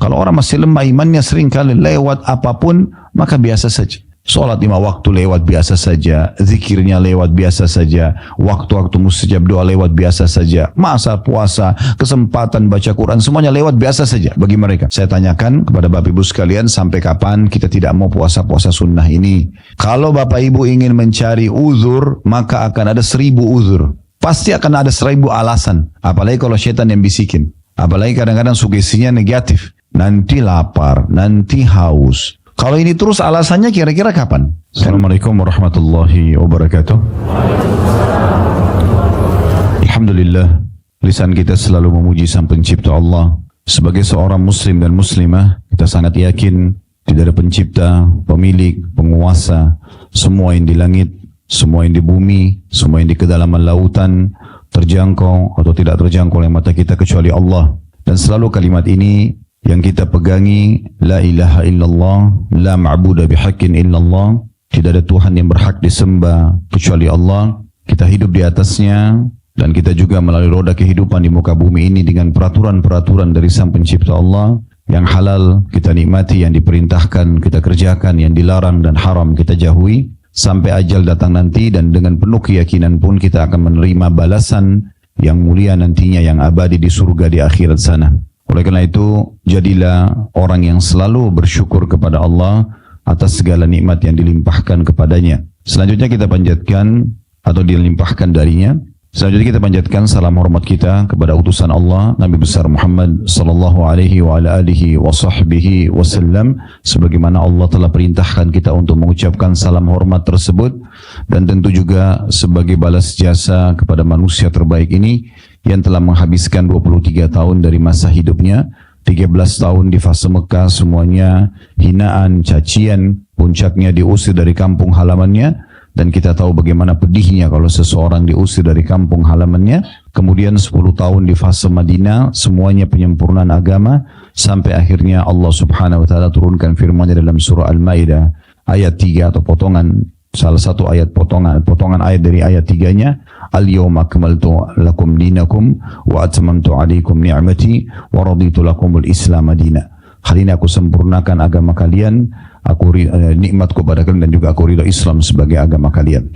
Kalau orang masih lemah imannya, sering kali lewat apapun, maka biasa saja. Sholat 5 waktu lewat biasa saja, zikirnya lewat biasa saja, waktu-waktu mustajab doa lewat biasa saja, masa puasa, kesempatan baca Quran, semuanya lewat biasa saja bagi mereka. Saya tanyakan kepada Bapak Ibu sekalian, sampai kapan kita tidak mau puasa-puasa sunnah ini? Kalau Bapak Ibu ingin mencari uzur, maka akan ada 1000 uzur. Pasti akan ada 1000 alasan. Apalagi kalau syaitan yang bisikin. Apalagi kadang-kadang sugestinya negatif. Nanti lapar, nanti haus. Kalau ini terus alasannya kira-kira kapan? Assalamualaikum warahmatullahi wabarakatuh. Alhamdulillah, lisan kita selalu memuji Sang Pencipta Allah. Sebagai seorang muslim dan muslimah, kita sangat yakin tidak ada pencipta, pemilik, penguasa, semua yang di langit, semua yang di bumi, semua yang di kedalaman lautan, terjangkau atau tidak terjangkau oleh mata kita kecuali Allah. Dan selalu kalimat ini yang kita pegangi, la ilaha illallah, la ma'budah bihaqqin illallah, tidak ada Tuhan yang berhak disembah kecuali Allah. Kita hidup di atasnya, dan kita juga melalui roda kehidupan di muka bumi ini dengan peraturan-peraturan dari Sang Pencipta Allah. Yang halal kita nikmati, yang diperintahkan kita kerjakan, yang dilarang dan haram kita jauhi, sampai ajal datang nanti, dan dengan penuh keyakinan pun kita akan menerima balasan yang mulia nantinya, yang abadi di surga di akhirat sana. Oleh karena itu, jadilah orang yang selalu bersyukur kepada Allah atas segala nikmat yang dilimpahkan kepadanya. Selanjutnya kita panjatkan atau dilimpahkan darinya. Selanjutnya kita panjatkan salam hormat kita kepada utusan Allah, Nabi besar Muhammad sallallahu alaihi wa ala alihi wa sahbihi wasallam, sebagaimana Allah telah perintahkan kita untuk mengucapkan salam hormat tersebut, dan tentu juga sebagai balas jasa kepada manusia terbaik ini yang telah menghabiskan 23 tahun dari masa hidupnya, 13 tahun di fase Mekah, semuanya hinaan, cacian, puncaknya diusir dari kampung halamannya. Dan kita tahu bagaimana pedihnya kalau seseorang diusir dari kampung halamannya. Kemudian 10 tahun di fase Madinah, semuanya penyempurnaan agama, sampai akhirnya Allah subhanahu wa ta'ala turunkan firman-Nya dalam surah Al-Ma'idah ayat 3 atau potongan, salah satu ayat potongan ayat dari ayat 3-nya, Al-yawma akmaltu lakum dinakum wa atmamtu alaikum ni'mati wa raditu lakumul islam madina. Hari ini aku sempurnakan agama kalian, aku nikmatku pada kalian, dan juga aku ridha Islam sebagai agama kalian.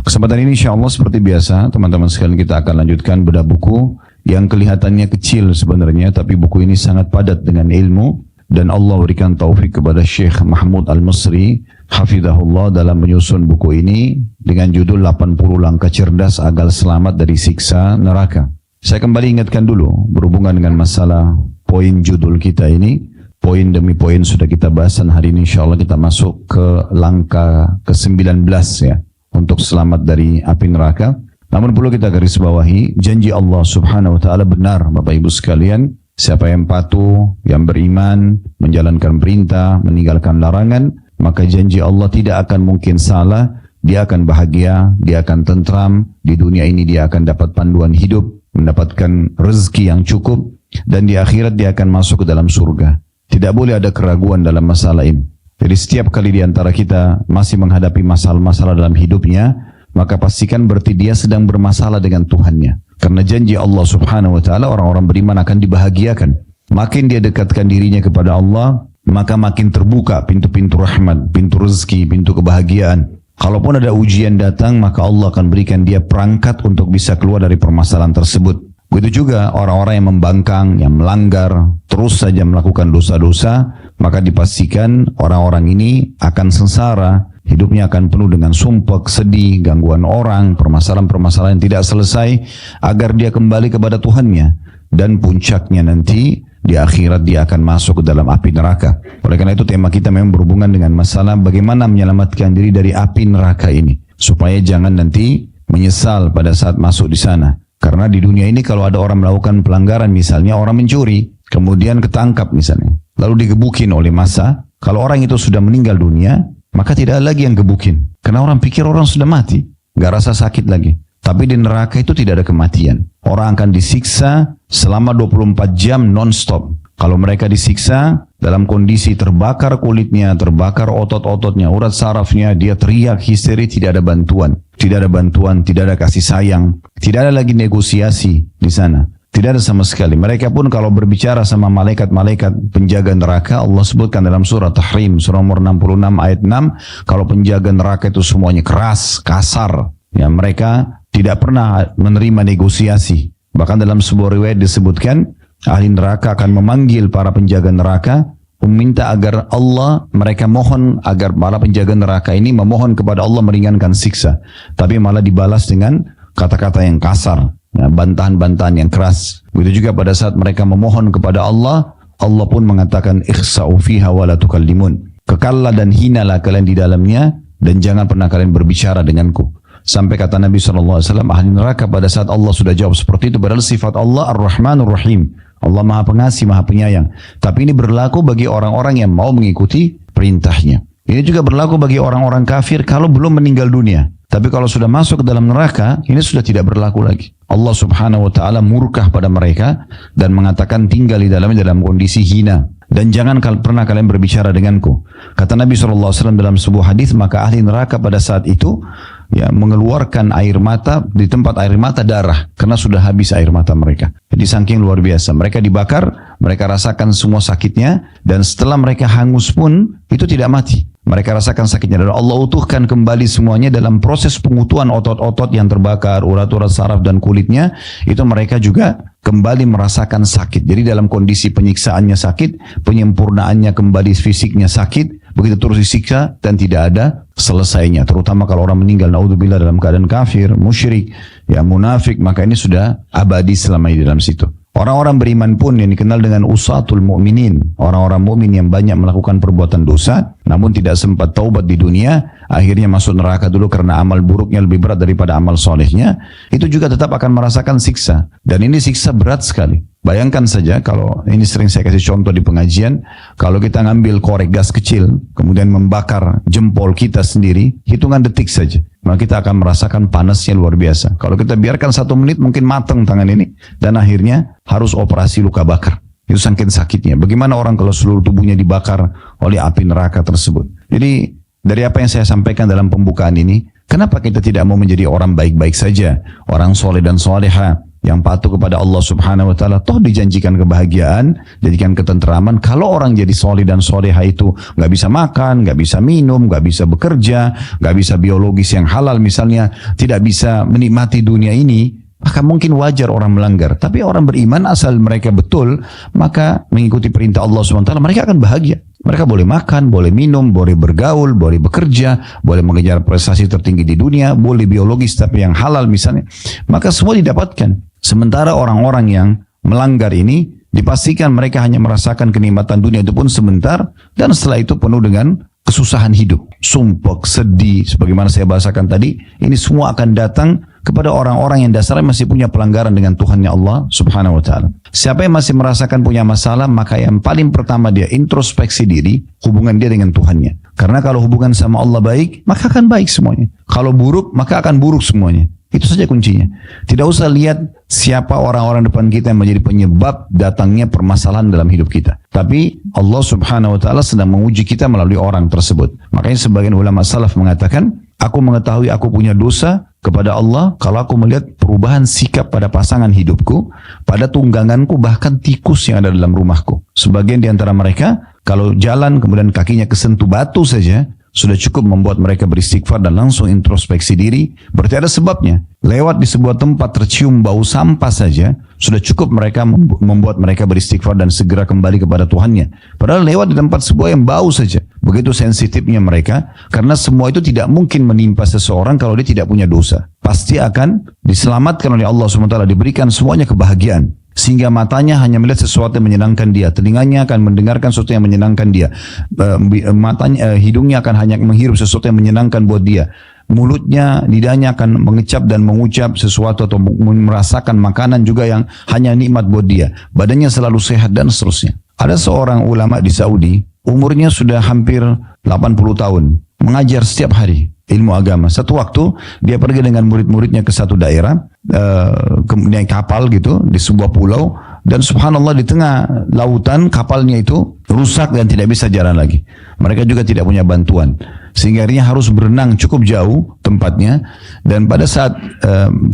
Kesempatan ini insya Allah seperti biasa, teman-teman sekalian, kita akan lanjutkan bedah buku yang kelihatannya kecil sebenarnya, tapi buku ini sangat padat dengan ilmu, dan Allah berikan taufik kepada Syekh Mahmud Al-Misri hafizahullah dalam menyusun buku ini dengan judul 80 langkah cerdas agar selamat dari siksa neraka. Saya kembali ingatkan dulu berhubungan dengan masalah poin judul kita ini. Poin demi poin sudah kita bahas, dan hari ini insya Allah kita masuk ke langkah ke-19 ya, untuk selamat dari api neraka. Namun perlu kita garis bawahi, janji Allah subhanahu wa ta'ala benar Bapak Ibu sekalian. Siapa yang patuh, yang beriman, menjalankan perintah, meninggalkan larangan, maka janji Allah tidak akan mungkin salah. Dia akan bahagia, dia akan tentram, di dunia ini dia akan dapat panduan hidup, mendapatkan rezeki yang cukup, dan di akhirat dia akan masuk ke dalam surga. Tidak boleh ada keraguan dalam masalah ini. Jadi setiap kali di antara kita masih menghadapi masalah-masalah dalam hidupnya, maka pastikan berarti dia sedang bermasalah dengan Tuhannya. Karena janji Allah subhanahu wa ta'ala, orang-orang beriman akan dibahagiakan. Makin dia dekatkan dirinya kepada Allah, maka makin terbuka pintu-pintu rahmat, pintu rezeki, pintu kebahagiaan. Kalaupun ada ujian datang, maka Allah akan berikan dia perangkat untuk bisa keluar dari permasalahan tersebut. Begitu juga orang-orang yang membangkang, yang melanggar, terus saja melakukan dosa-dosa, maka dipastikan orang-orang ini akan sengsara, hidupnya akan penuh dengan sumpek, sedih, gangguan orang, permasalahan-permasalahan yang tidak selesai, agar dia kembali kepada Tuhannya. Dan puncaknya nanti, di akhirat dia akan masuk ke dalam api neraka. Oleh karena itu tema kita memang berhubungan dengan masalah bagaimana menyelamatkan diri dari api neraka ini, supaya jangan nanti menyesal pada saat masuk di sana. Karena di dunia ini kalau ada orang melakukan pelanggaran, misalnya orang mencuri, kemudian ketangkap misalnya, lalu digebukin oleh massa, kalau orang itu sudah meninggal dunia, maka tidak ada lagi yang gebukin. Karena orang pikir orang sudah mati, gak rasa sakit lagi. Tapi di neraka itu tidak ada kematian. Orang akan disiksa selama 24 jam non-stop. Kalau mereka disiksa dalam kondisi terbakar kulitnya, terbakar otot-ototnya, urat sarafnya, dia teriak histeri, tidak ada bantuan. Tidak ada bantuan, tidak ada kasih sayang, tidak ada lagi negosiasi di sana. Tidak ada sama sekali. Mereka pun kalau berbicara sama malaikat-malaikat penjaga neraka, Allah sebutkan dalam surah Tahrim, surah nomor 66 ayat 6, kalau penjaga neraka itu semuanya keras, kasar. Ya, mereka tidak pernah menerima negosiasi. Bahkan dalam sebuah riwayat disebutkan, ahli neraka akan memanggil para penjaga neraka, meminta agar Allah, mereka mohon agar para penjaga neraka ini memohon kepada Allah meringankan siksa. Tapi malah dibalas dengan kata-kata yang kasar. Ya, bantahan-bantahan yang keras. Begitu juga pada saat mereka memohon kepada Allah, Allah pun mengatakan ikhsa'u fiha wa la tukallimun. Kekallah dan hinalah kalian di dalamnya dan jangan pernah kalian berbicara denganku. Sampai kata Nabi SAW, ahli neraka pada saat Allah sudah jawab seperti itu, padahal sifat Allah Ar-Rahmanur Rahim. Allah Maha Pengasih, Maha Penyayang. Tapi ini berlaku bagi orang-orang yang mau mengikuti perintahnya. Ini juga berlaku bagi orang-orang kafir kalau belum meninggal dunia. Tapi kalau sudah masuk ke dalam neraka, ini sudah tidak berlaku lagi. Allah Subhanahu wa Ta'ala murkah pada mereka dan mengatakan tinggal di dalamnya dalam kondisi hina. Dan jangan pernah kalian berbicara denganku. Kata Nabi SAW dalam sebuah hadis, maka ahli neraka pada saat itu ya mengeluarkan air mata, di tempat air mata darah, karena sudah habis air mata mereka. Jadi saking luar biasa. Mereka dibakar, mereka rasakan semua sakitnya, dan setelah mereka hangus pun, itu tidak mati. Mereka rasakan sakitnya dan Allah utuhkan kembali semuanya dalam proses pengutuhan otot-otot yang terbakar, urat-urat saraf dan kulitnya, itu mereka juga kembali merasakan sakit. Jadi dalam kondisi penyiksaannya sakit, penyempurnaannya kembali fisiknya sakit, begitu terus disiksa dan tidak ada selesainya. Terutama kalau orang meninggal naudzubillah dalam keadaan kafir, musyrik, ya munafik, maka ini sudah abadi selama ini dalam situ. Orang-orang beriman pun yang dikenal dengan usatul mu'minin, orang-orang mukmin yang banyak melakukan perbuatan dosa, namun tidak sempat taubat di dunia, akhirnya masuk neraka dulu karena amal buruknya lebih berat daripada amal solehnya, itu juga tetap akan merasakan siksa. Dan ini siksa berat sekali. Bayangkan saja kalau, ini sering saya kasih contoh di pengajian, kalau kita ngambil korek gas kecil, kemudian membakar jempol kita sendiri, hitungan detik saja, maka kita akan merasakan panasnya luar biasa. Kalau kita biarkan 1 menit mungkin matang tangan ini, dan akhirnya harus operasi luka bakar. Itu saking sakitnya. Bagaimana orang kalau seluruh tubuhnya dibakar oleh api neraka tersebut. Jadi dari apa yang saya sampaikan dalam pembukaan ini, kenapa kita tidak mau menjadi orang baik-baik saja, orang soleh dan soleha, yang patuh kepada Allah Subhanahu wa Ta'ala, toh dijanjikan kebahagiaan, dijanjikan ketenteraman. Kalau orang jadi soleh dan soleha itu nggak bisa makan, nggak bisa minum, nggak bisa bekerja, nggak bisa biologis yang halal misalnya, tidak bisa menikmati dunia ini, maka mungkin wajar orang melanggar. Tapi orang beriman asal mereka betul, maka mengikuti perintah Allah Subhanahu wa Ta'ala, mereka akan bahagia. Mereka boleh makan, boleh minum, boleh bergaul, boleh bekerja, boleh mengejar prestasi tertinggi di dunia, boleh biologis tapi yang halal misalnya. Maka semua didapatkan. Sementara orang-orang yang melanggar ini, dipastikan mereka hanya merasakan kenikmatan dunia itu pun sebentar, dan setelah itu penuh dengan kesusahan hidup. Sumpek, sedih, sebagaimana saya bahasakan tadi, ini semua akan datang kepada orang-orang yang dasarnya masih punya pelanggaran dengan Tuhannya Allah Subhanahu wa Ta'ala. Siapa yang masih merasakan punya masalah, maka yang paling pertama dia introspeksi diri, hubungan dia dengan Tuhannya. Karena kalau hubungan sama Allah baik, maka akan baik semuanya. Kalau buruk, maka akan buruk semuanya. Itu saja kuncinya. Tidak usah lihat siapa orang-orang depan kita yang menjadi penyebab datangnya permasalahan dalam hidup kita. Tapi Allah Subhanahu wa Ta'ala sedang menguji kita melalui orang tersebut. Makanya sebagian ulama salaf mengatakan, aku mengetahui aku punya dosa kepada Allah kalau aku melihat perubahan sikap pada pasangan hidupku, pada tungganganku, bahkan tikus yang ada dalam rumahku. Sebagian di antara mereka, kalau jalan kemudian kakinya kesentuh batu saja, sudah cukup membuat mereka beristighfar dan langsung introspeksi diri. Berarti ada sebabnya. Lewat di sebuah tempat tercium bau sampah saja, sudah cukup mereka membuat mereka beristighfar dan segera kembali kepada Tuhannya. Padahal lewat di tempat sebuah yang bau saja. Begitu sensitifnya mereka, karena semua itu tidak mungkin menimpa seseorang kalau dia tidak punya dosa. Pasti akan diselamatkan oleh Allah SWT, diberikan semuanya kebahagiaan. Sehingga matanya hanya melihat sesuatu yang menyenangkan dia, telinganya akan mendengarkan sesuatu yang menyenangkan dia, hidungnya akan hanya menghirup sesuatu yang menyenangkan buat dia, mulutnya, lidahnya akan mengecap dan mengucap sesuatu atau merasakan makanan juga yang hanya nikmat buat dia, badannya selalu sehat dan seterusnya. Ada seorang ulama di Saudi, umurnya sudah hampir 80 tahun, mengajar setiap hari ilmu agama. Satu waktu dia pergi dengan murid-muridnya ke satu daerah, kemudian kapal gitu di sebuah pulau, dan subhanallah di tengah lautan kapalnya itu rusak dan tidak bisa jalan lagi. Mereka juga tidak punya bantuan, sehingga akhirnya harus berenang cukup jauh tempatnya. Dan pada saat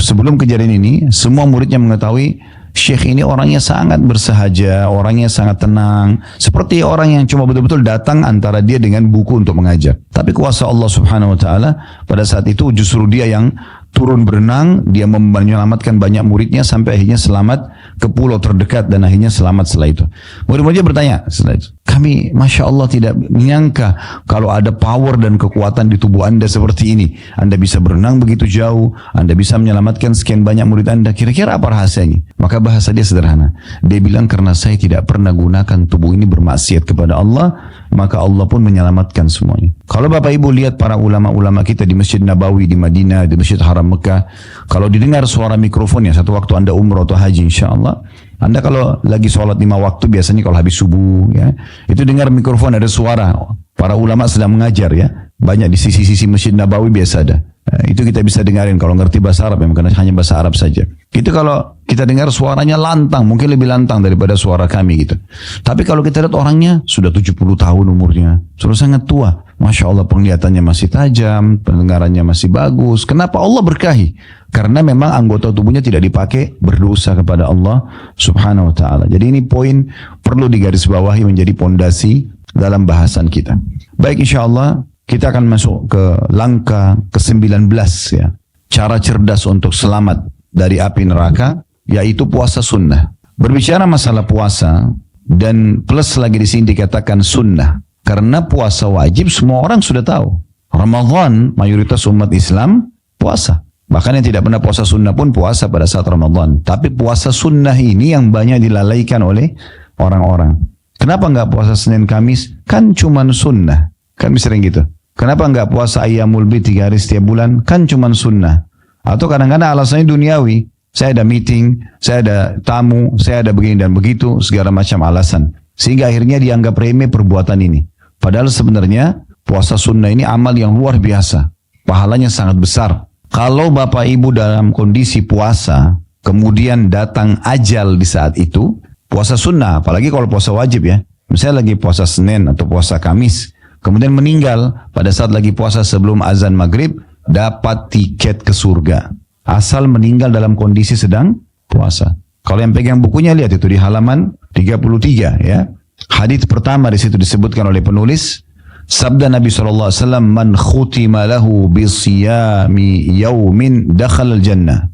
sebelum kejadian ini, semua muridnya mengetahui Syekh ini orangnya sangat bersahaja, orangnya sangat tenang. Seperti orang yang cuma betul-betul datang antara dia dengan buku untuk mengajar. Tapi kuasa Allah subhanahu wa ta'ala pada saat itu justru dia yang turun berenang, dia menyelamatkan banyak muridnya sampai akhirnya selamat ke pulau terdekat dan akhirnya selamat setelah itu. Murid-muridnya bertanya setelah itu, kami Masya Allah tidak menyangka kalau ada power dan kekuatan di tubuh Anda seperti ini. Anda bisa berenang begitu jauh, Anda bisa menyelamatkan sekian banyak murid Anda. Kira-kira apa rahasianya? Maka bahasa dia sederhana. Dia bilang, karena saya tidak pernah gunakan tubuh ini bermaksiat kepada Allah, maka Allah pun menyelamatkan semuanya. Kalau Bapak Ibu lihat para ulama-ulama kita di Masjid Nabawi di Madinah, di Masjid Haram Mekah, kalau didengar suara mikrofonnya satu waktu Anda umrah atau haji insya Allah, Anda kalau lagi sholat 5 waktu biasanya kalau habis subuh ya, itu dengar mikrofon ada suara para ulama sedang mengajar ya, banyak di sisi-sisi Masjid Nabawi biasa ada. Nah, itu kita bisa dengarin kalau ngerti bahasa Arab ya, karena hanya bahasa Arab saja. Itu kalau kita dengar suaranya lantang, mungkin lebih lantang daripada suara kami gitu. Tapi kalau kita lihat orangnya sudah 70 tahun umurnya, sudah sangat tua. Masya Allah penglihatannya masih tajam, pendengarannya masih bagus. Kenapa Allah berkahi? Karena memang anggota tubuhnya tidak dipakai berdosa kepada Allah subhanahu wa ta'ala. Jadi ini poin perlu digarisbawahi menjadi pondasi dalam bahasan kita. Baik, insya Allah kita akan masuk ke langkah ke-19 ya. Cara cerdas untuk selamat dari api neraka, yaitu puasa sunnah. Berbicara masalah puasa, dan plus lagi di sini dikatakan sunnah. Karena puasa wajib semua orang sudah tahu. Ramadan, mayoritas umat Islam puasa. Bahkan yang tidak pernah puasa sunnah pun puasa pada saat Ramadan. Tapi puasa sunnah ini yang banyak dilalaikan oleh orang-orang. Kenapa nggak puasa Senin Kamis? Kan cuman sunnah. Kan sering gitu. Kenapa nggak puasa Ayyamul Bid 3 hari setiap bulan? Kan cuman sunnah. Atau kadang-kadang alasannya duniawi. Saya ada meeting, saya ada tamu, saya ada begini dan begitu, segala macam alasan. Sehingga akhirnya dianggap remeh perbuatan ini. Padahal sebenarnya puasa sunnah ini amal yang luar biasa. Pahalanya sangat besar. Kalau Bapak Ibu dalam kondisi puasa, kemudian datang ajal di saat itu, puasa sunnah, apalagi kalau puasa wajib ya. Misalnya lagi puasa Senin atau puasa Kamis, kemudian meninggal pada saat lagi puasa sebelum azan maghrib, dapat tiket ke surga. Asal meninggal dalam kondisi sedang puasa. Kalau yang pegang bukunya lihat itu di halaman 33 ya. Hadits pertama di situ disebutkan oleh penulis, sabda Nabi SAW, man khutima lahu bisiyami yaumin dakhal jannah.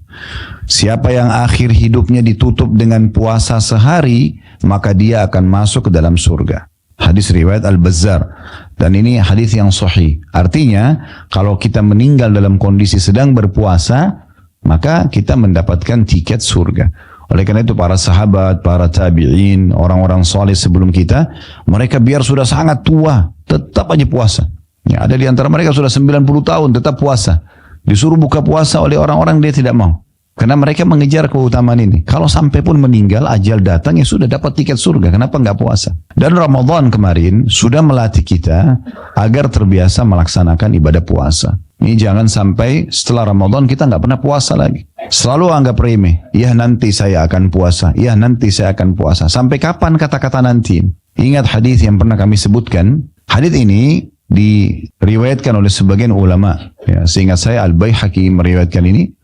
Siapa yang akhir hidupnya ditutup dengan puasa sehari, maka dia akan masuk ke dalam surga. Hadis riwayat Al-Bazzar. Dan ini hadis yang sahih. Artinya, kalau kita meninggal dalam kondisi sedang berpuasa, maka kita mendapatkan tiket surga. Oleh karena itu para sahabat, para tabi'in, orang-orang soleh sebelum kita, mereka biar sudah sangat tua, tetap aja puasa. Ya, ada di antara mereka sudah 90 tahun tetap puasa. Disuruh buka puasa oleh orang-orang dia tidak mau. Karena mereka mengejar keutamaan ini. Kalau sampai pun meninggal, ajal datang, ya sudah dapat tiket surga. Kenapa nggak puasa? Dan Ramadan kemarin sudah melatih kita agar terbiasa melaksanakan ibadah puasa. Ini jangan sampai setelah Ramadan kita nggak pernah puasa lagi. Selalu anggap remeh. Ya nanti saya akan puasa. Ya nanti saya akan puasa. Sampai kapan kata-kata nanti? Ingat hadis yang pernah kami sebutkan. Hadis ini diriwayatkan oleh sebagian ulama. Ya, seingat saya Al-Baihaqi meriwayatkan ini.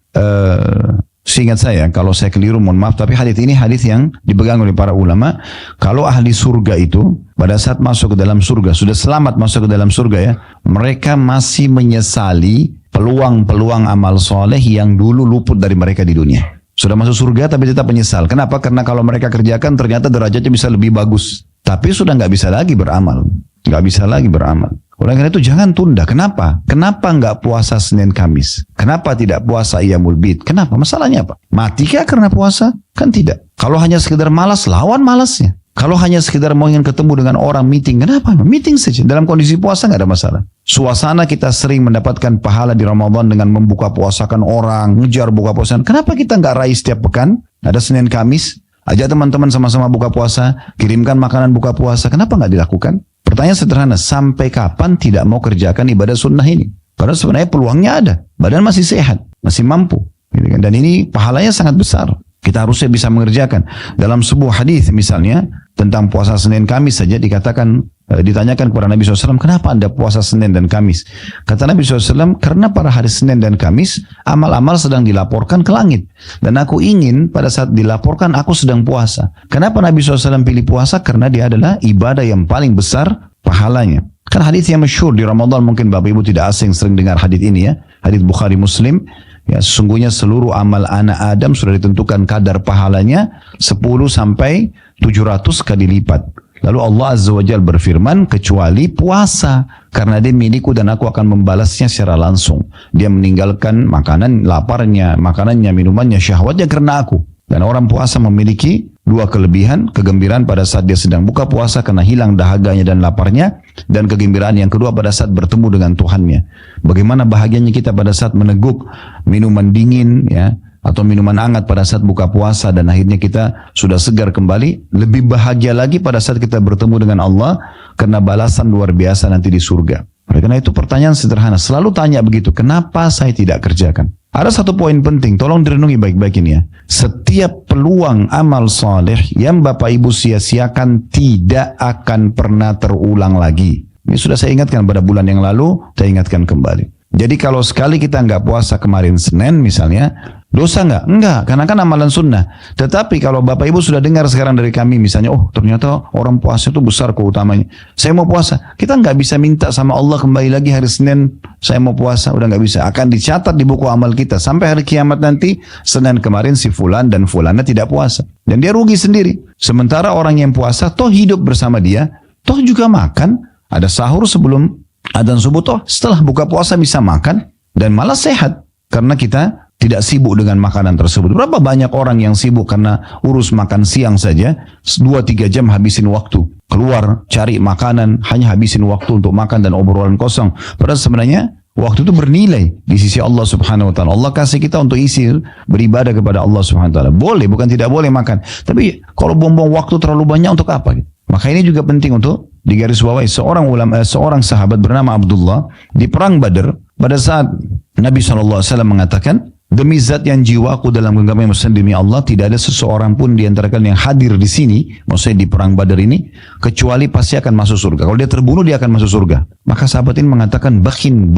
Seingat saya, kalau saya keliru mohon maaf, tapi hadis ini hadis yang dipegang oleh para ulama. Kalau ahli surga itu pada saat masuk ke dalam surga, sudah selamat masuk ke dalam surga ya, mereka masih menyesali peluang-peluang amal soleh yang dulu luput dari mereka di dunia. Sudah masuk surga tapi tetap menyesal. Kenapa? Karena kalau mereka kerjakan ternyata derajatnya bisa lebih bagus. Tapi sudah nggak bisa lagi beramal, nggak bisa lagi beramal. Oleh karena itu jangan tunda. Kenapa? Kenapa nggak puasa Senin Kamis? Kenapa tidak puasa Ayyamul Bid? Kenapa? Masalahnya apa? Matikah karena puasa? Kan tidak. Kalau hanya sekedar malas, lawan malasnya. Kalau hanya sekedar mau ingin ketemu dengan orang meeting, kenapa? Meeting saja. Dalam kondisi puasa nggak ada masalah. Suasana kita sering mendapatkan pahala di Ramadan dengan membuka puasakan orang, ngejar buka puasa. Kenapa kita nggak raih setiap pekan? Ada Senin Kamis, ajak teman-teman sama-sama buka puasa, kirimkan makanan buka puasa. Kenapa nggak dilakukan? Pertanyaan sederhana, sampai kapan tidak mau kerjakan ibadah sunnah ini? Padahal sebenarnya peluangnya ada. Badan masih sehat, masih mampu. Dan ini pahalanya sangat besar. Kita harusnya bisa mengerjakan. Dalam sebuah hadis misalnya, tentang puasa Senin Kamis saja dikatakan ditanyakan kepada Nabi SAW, kenapa anda puasa Senin dan Kamis? Kata Nabi SAW, karena pada hari Senin dan Kamis, amal-amal sedang dilaporkan ke langit. Dan aku ingin pada saat dilaporkan, aku sedang puasa. Kenapa Nabi SAW pilih puasa? Karena dia adalah ibadah yang paling besar pahalanya. Kan hadis yang masyhur di Ramadan, mungkin Bapak Ibu tidak asing sering dengar hadis ini ya. Hadis Bukhari Muslim. Ya, sesungguhnya seluruh amal anak Adam sudah ditentukan kadar pahalanya 10 sampai 700 kali lipat. Lalu Allah Azza wa Jalla berfirman, kecuali puasa, karena dia milikku dan aku akan membalasnya secara langsung. Dia meninggalkan makanan, laparnya, makanannya, minumannya, syahwatnya karena aku. Dan orang puasa memiliki dua kelebihan, kegembiraan pada saat dia sedang buka puasa karena hilang dahaganya dan laparnya, dan kegembiraan yang kedua pada saat bertemu dengan Tuhannya. Bagaimana bahagianya kita pada saat meneguk minuman dingin, ya, atau minuman hangat pada saat buka puasa dan akhirnya kita sudah segar kembali. Lebih bahagia lagi pada saat kita bertemu dengan Allah karena balasan luar biasa nanti di surga. Oleh karena itu pertanyaan sederhana, selalu tanya begitu, kenapa saya tidak kerjakan? Ada satu poin penting, tolong direnungi baik-baik ini ya. Setiap peluang amal soleh yang Bapak Ibu sia-siakan tidak akan pernah terulang lagi. Ini sudah saya ingatkan pada bulan yang lalu, saya ingatkan kembali. Jadi kalau sekali kita nggak puasa kemarin Senin misalnya, dosa nggak? Enggak, karena kan amalan sunnah. Tetapi kalau Bapak Ibu sudah dengar sekarang dari kami misalnya, oh ternyata orang puasa itu besar keutamanya. Saya mau puasa. Kita nggak bisa minta sama Allah kembali lagi hari Senin, saya mau puasa. Udah nggak bisa. Akan dicatat di buku amal kita. Sampai hari kiamat nanti, Senin kemarin si Fulan dan Fulana tidak puasa. Dan dia rugi sendiri. Sementara orang yang puasa, toh hidup bersama dia, toh juga makan. Ada sahur sebelum adzan subuh, toh setelah buka puasa bisa makan dan malah sehat karena kita tidak sibuk dengan makanan tersebut. Berapa banyak orang yang sibuk karena urus makan siang saja 2-3 jam habisin waktu keluar cari makanan, hanya habisin waktu untuk makan dan obrolan kosong. Padahal sebenarnya waktu itu bernilai di sisi Allah Subhanahu wa taala. Allah kasih kita untuk isi beribadah kepada Allah Subhanahu wa taala. Boleh, bukan tidak boleh makan. Tapi kalau buang-buang waktu terlalu banyak untuk apa? Maka ini juga penting untuk digarisbawahi. Seorang sahabat bernama Abdullah di perang Badar, pada saat Nabi SAW mengatakan, demi zat yang jiwaku dalam genggaman demi Allah, tidak ada seseorang pun di antara kalian yang hadir di sini, maksudnya di perang Badar ini, kecuali pasti akan masuk surga. Kalau dia terbunuh, dia akan masuk surga. Maka sahabat ini mengatakan, bakhin,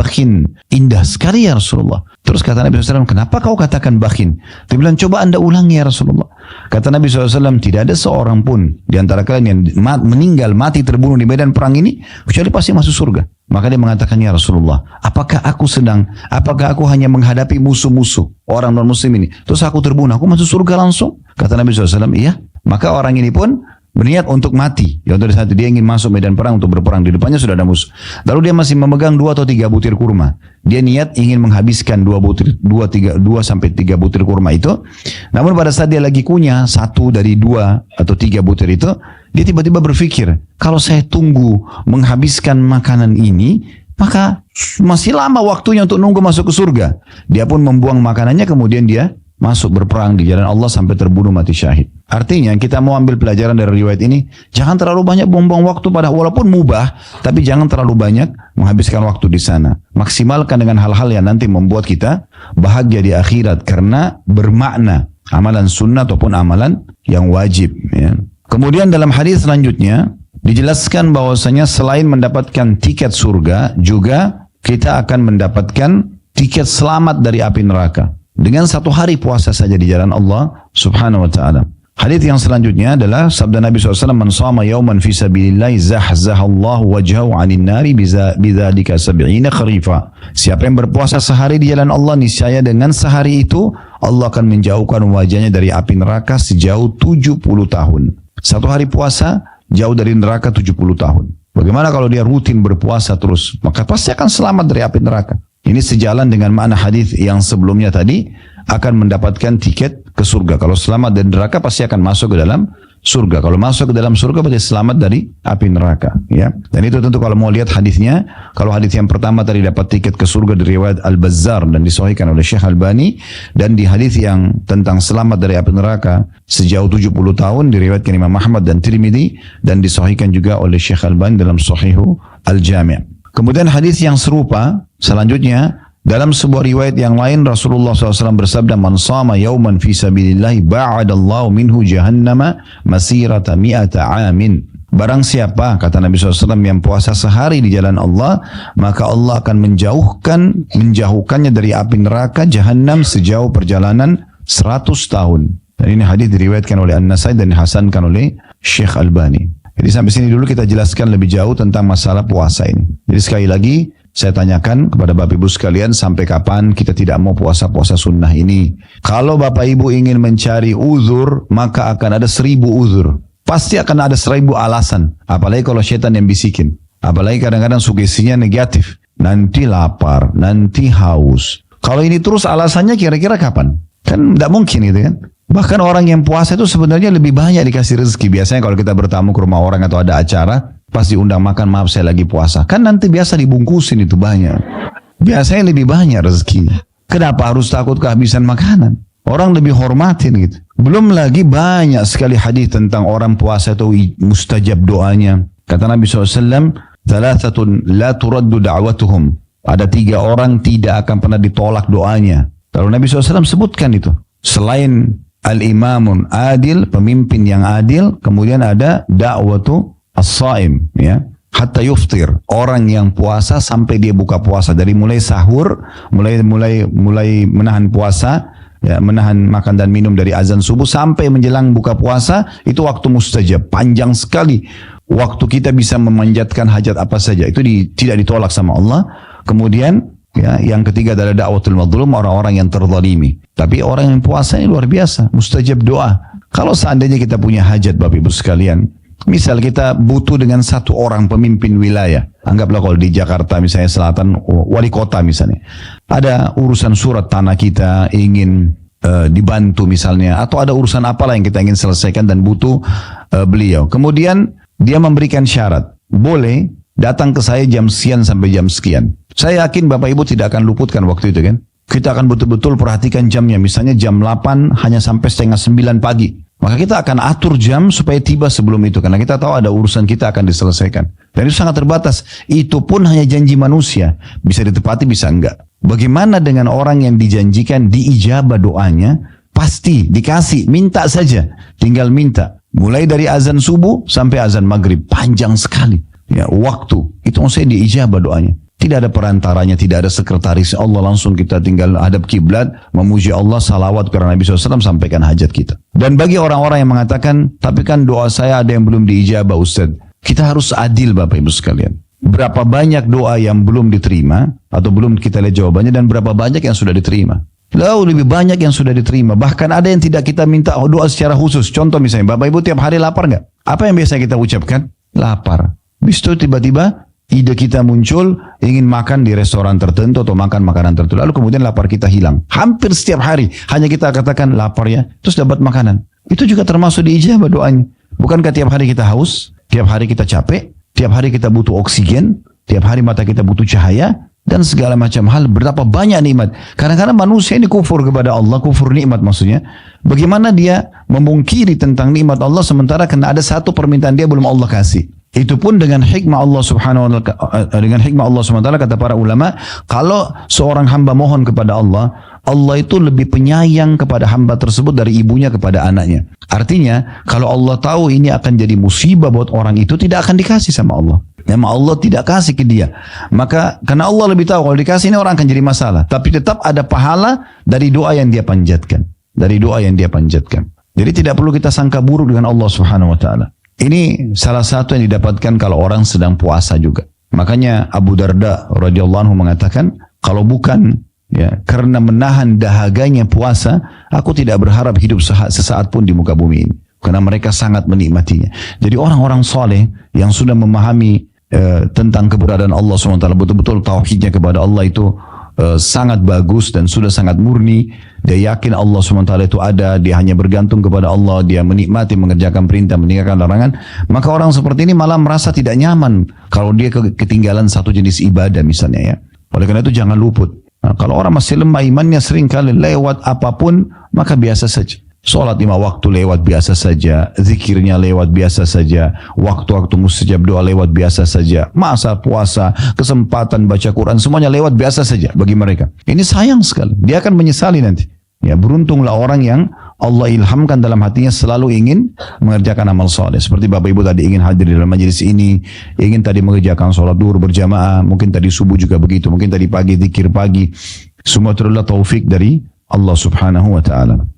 indah sekali ya Rasulullah. Terus kata Nabi SAW, kenapa kau katakan bakhin? Dia bilang, coba anda ulangi ya Rasulullah. Kata Nabi SAW, tidak ada seorang pun di antara kalian yang meninggal, mati, terbunuh di medan perang ini, kecuali pasti masuk surga. Maka dia mengatakan, ya Rasulullah, apakah aku hanya menghadapi musuh-musuh orang non-muslim ini, terus aku terbunuh, aku masuk surga langsung? Kata Nabi SAW, iya. Maka orang ini pun berniat untuk mati. Ya, dari saat dia ingin masuk medan perang untuk berperang, di depannya sudah ada musuh. Lalu dia masih memegang 2 atau 3 butir kurma. Dia niat ingin menghabiskan 2 sampai 3 butir kurma itu. Namun pada saat dia lagi kunyah 1 dari 2 atau 3 butir itu, dia tiba-tiba berpikir, kalau saya tunggu menghabiskan makanan ini, maka masih lama waktunya untuk nunggu masuk ke surga. Dia pun membuang makanannya, kemudian dia masuk berperang di jalan Allah sampai terbunuh mati syahid. Artinya kita mau ambil pelajaran dari riwayat ini, jangan terlalu banyak buang-buang waktu pada, walaupun mubah, tapi jangan terlalu banyak menghabiskan waktu di sana. Maksimalkan dengan hal-hal yang nanti membuat kita bahagia di akhirat karena bermakna, amalan sunnah ataupun amalan yang wajib. Ya. Kemudian dalam hadis selanjutnya dijelaskan bahwasanya selain mendapatkan tiket surga, juga kita akan mendapatkan tiket selamat dari api neraka. Dengan 1 hari puasa saja di jalan Allah Subhanahu wa ta'ala. Hadis yang selanjutnya adalah sabda Nabi SAW, man shama yawman fi sabilillahi zahzahallahu wajhahu 'anil nari bidzalika 70 kharifa. Siapa yang berpuasa sehari di jalan Allah, niscaya dengan sehari itu Allah akan menjauhkan wajahnya dari api neraka sejauh 70 tahun. 1 hari puasa jauh dari neraka 70 tahun. Bagaimana kalau dia rutin berpuasa terus? Maka pasti akan selamat dari api neraka. Ini sejalan dengan makna hadis yang sebelumnya tadi, akan mendapatkan tiket ke surga. Kalau selamat dari neraka pasti akan masuk ke dalam surga. Kalau masuk ke dalam surga berarti selamat dari api neraka. Ya. Dan itu tentu kalau mau lihat hadisnya, kalau hadis yang pertama tadi dapat tiket ke surga dari riwayat Al-Bazzar dan disahihkan oleh Syekh Albani, dan di hadis yang tentang selamat dari api neraka sejauh 70 tahun diriwayatkan Imam Ahmad dan Tirmidzi dan disahihkan juga oleh Syekh Albani dalam Sahihu Al-Jami'. Kemudian hadis yang serupa selanjutnya dalam sebuah riwayat yang lain Rasulullah SAW bersabda, man shama yawman fi sabilillahi ba'adallahu minhu jahannama masirata mi'ata amin Barang siapa, kata Nabi SAW, yang puasa sehari di jalan Allah, maka Allah akan menjauhkannya dari api neraka Jahannam sejauh perjalanan 100 tahun. Dan ini hadis diriwayatkan oleh An-Nasai dan dihasankan oleh Syekh Albani. Jadi sampai sini dulu kita jelaskan lebih jauh tentang masalah puasa ini. Jadi sekali lagi saya tanyakan kepada Bapak Ibu sekalian, sampai kapan kita tidak mau puasa-puasa sunnah ini? Kalau Bapak Ibu ingin mencari uzur, maka akan ada 1000 uzur. Pasti akan ada 1000 alasan. Apalagi kalau syaitan yang bisikin. Apalagi kadang-kadang sugestinya negatif. Nanti lapar, nanti haus. Kalau ini terus alasannya kira-kira kapan? Kan tidak mungkin gitu kan. Bahkan orang yang puasa itu sebenarnya lebih banyak dikasih rezeki. Biasanya kalau kita bertamu ke rumah orang atau ada acara, pas diundang makan, maaf saya lagi puasa. Kan nanti biasa dibungkusin itu banyak. Biasanya lebih banyak rezekinya. Kenapa harus takut kehabisan makanan? Orang lebih hormatin gitu. Belum lagi banyak sekali hadis tentang orang puasa itu mustajab doanya. Kata Nabi SAW, "Thalathatun la turaddu da'watuhum." Ada 3 orang tidak akan pernah ditolak doanya. Lalu Nabi SAW sebutkan itu. Selain al-imamun adil, pemimpin yang adil, kemudian ada da'watu as-saim, ya. Hatta yuftir, orang yang puasa sampai dia buka puasa, dari mulai sahur, mulai menahan puasa, ya, menahan makan dan minum dari azan subuh sampai menjelang buka puasa, itu waktu mustajab, panjang sekali. Waktu kita bisa memanjatkan hajat apa saja, itu tidak ditolak sama Allah. Kemudian ya, yang ketiga adalah da'watul mazlum, orang-orang yang terzalimi. Tapi orang yang puasa ini luar biasa, mustajab doa. Kalau seandainya kita punya hajat Bapak Ibu sekalian, misal kita butuh dengan 1 orang pemimpin wilayah, anggaplah kalau di Jakarta misalnya selatan, wali kota misalnya, ada urusan surat tanah kita ingin dibantu misalnya, atau ada urusan apalah yang kita ingin selesaikan dan butuh beliau. Kemudian dia memberikan syarat, boleh datang ke saya jam sekian sampai jam sekian. Saya yakin Bapak Ibu tidak akan luputkan waktu itu kan. Kita akan betul-betul perhatikan jamnya. Misalnya jam 8 hanya sampai setengah 9 pagi. Maka kita akan atur jam supaya tiba sebelum itu. Karena kita tahu ada urusan kita akan diselesaikan. Dan itu sangat terbatas. Itu pun hanya janji manusia. Bisa ditepati, bisa enggak. Bagaimana dengan orang yang dijanjikan diijabah doanya? Pasti dikasih. Minta saja. Tinggal minta. Mulai dari azan subuh sampai azan maghrib. Panjang sekali. Ya, waktu. Itu maksudnya diijabah doanya. Tidak ada perantaranya, tidak ada sekretaris Allah, langsung kita tinggal hadap kiblat, memuji Allah, salawat kepada Nabi SAW, sampaikan hajat kita. Dan bagi orang-orang yang mengatakan, tapi kan doa saya ada yang belum diijabah Ustaz. Kita harus adil Bapak Ibu sekalian. Berapa banyak doa yang belum diterima, atau belum kita lihat jawabannya, dan berapa banyak yang sudah diterima. Lalu lebih banyak yang sudah diterima. Bahkan ada yang tidak kita minta doa secara khusus. Contoh misalnya, Bapak Ibu tiap hari lapar nggak? Apa yang biasa kita ucapkan? Lapar. Habis itu tiba-tiba ide kita muncul ingin makan di restoran tertentu atau makan makanan tertentu. Lalu kemudian lapar kita hilang. Hampir setiap hari hanya kita katakan lapar ya, terus dapat makanan. Itu juga termasuk diijabah doanya. Bukankah tiap hari kita haus, tiap hari kita capek, tiap hari kita butuh oksigen, tiap hari mata kita butuh cahaya, dan segala macam hal. Berapa banyak nikmat. Kadang-kadang manusia ini kufur kepada Allah, kufur nikmat maksudnya. Bagaimana dia memungkiri tentang nikmat Allah sementara kena ada satu permintaan dia belum Allah kasih. Itu pun dengan hikmah Allah Subhanahu wa taala, dengan hikmah Allah Subhanahu wa taala, kata para ulama, kalau seorang hamba mohon kepada Allah, Allah itu lebih penyayang kepada hamba tersebut dari ibunya kepada anaknya. Artinya, kalau Allah tahu ini akan jadi musibah buat orang itu, tidak akan dikasih sama Allah. Memang Allah tidak kasih ke dia. Maka karena Allah lebih tahu kalau dikasih ini orang akan jadi masalah, tapi tetap ada pahala dari doa yang dia panjatkan. Dari doa yang dia panjatkan. Jadi tidak perlu kita sangka buruk dengan Allah Subhanahu wa taala. Ini salah satu yang didapatkan kalau orang sedang puasa juga. Makanya Abu Darda radhiyallahu anhu mengatakan, kalau bukan ya karena menahan dahaganya puasa, aku tidak berharap hidup sesaat pun di muka bumi ini. Karena mereka sangat menikmatinya. Jadi orang-orang soleh yang sudah memahami tentang keberadaan Allah SWT, betul-betul tauhidnya kepada Allah itu sangat bagus dan sudah sangat murni. Dia yakin Allah SWT itu ada, dia hanya bergantung kepada Allah, dia menikmati mengerjakan perintah, meninggalkan larangan. Maka orang seperti ini malah merasa tidak nyaman kalau dia ketinggalan satu jenis ibadah misalnya ya. Oleh karena itu jangan luput. Nah, kalau orang masih lemah imannya, sering kali lewat apapun, maka biasa saja. Sholat 5 waktu lewat biasa saja, zikirnya lewat biasa saja, waktu-waktu mustajab doa lewat biasa saja, masa puasa, kesempatan baca Quran, semuanya lewat biasa saja bagi mereka. Ini sayang sekali, dia akan menyesali nanti. Ya, beruntunglah orang yang Allah ilhamkan dalam hatinya selalu ingin mengerjakan amal soleh. Seperti Bapak Ibu tadi ingin hadir dalam majelis ini, ingin tadi mengerjakan sholat duhur berjamaah, mungkin tadi subuh juga begitu, mungkin tadi pagi zikir pagi. Semua itu adalah taufik dari Allah Subhanahu wa taala.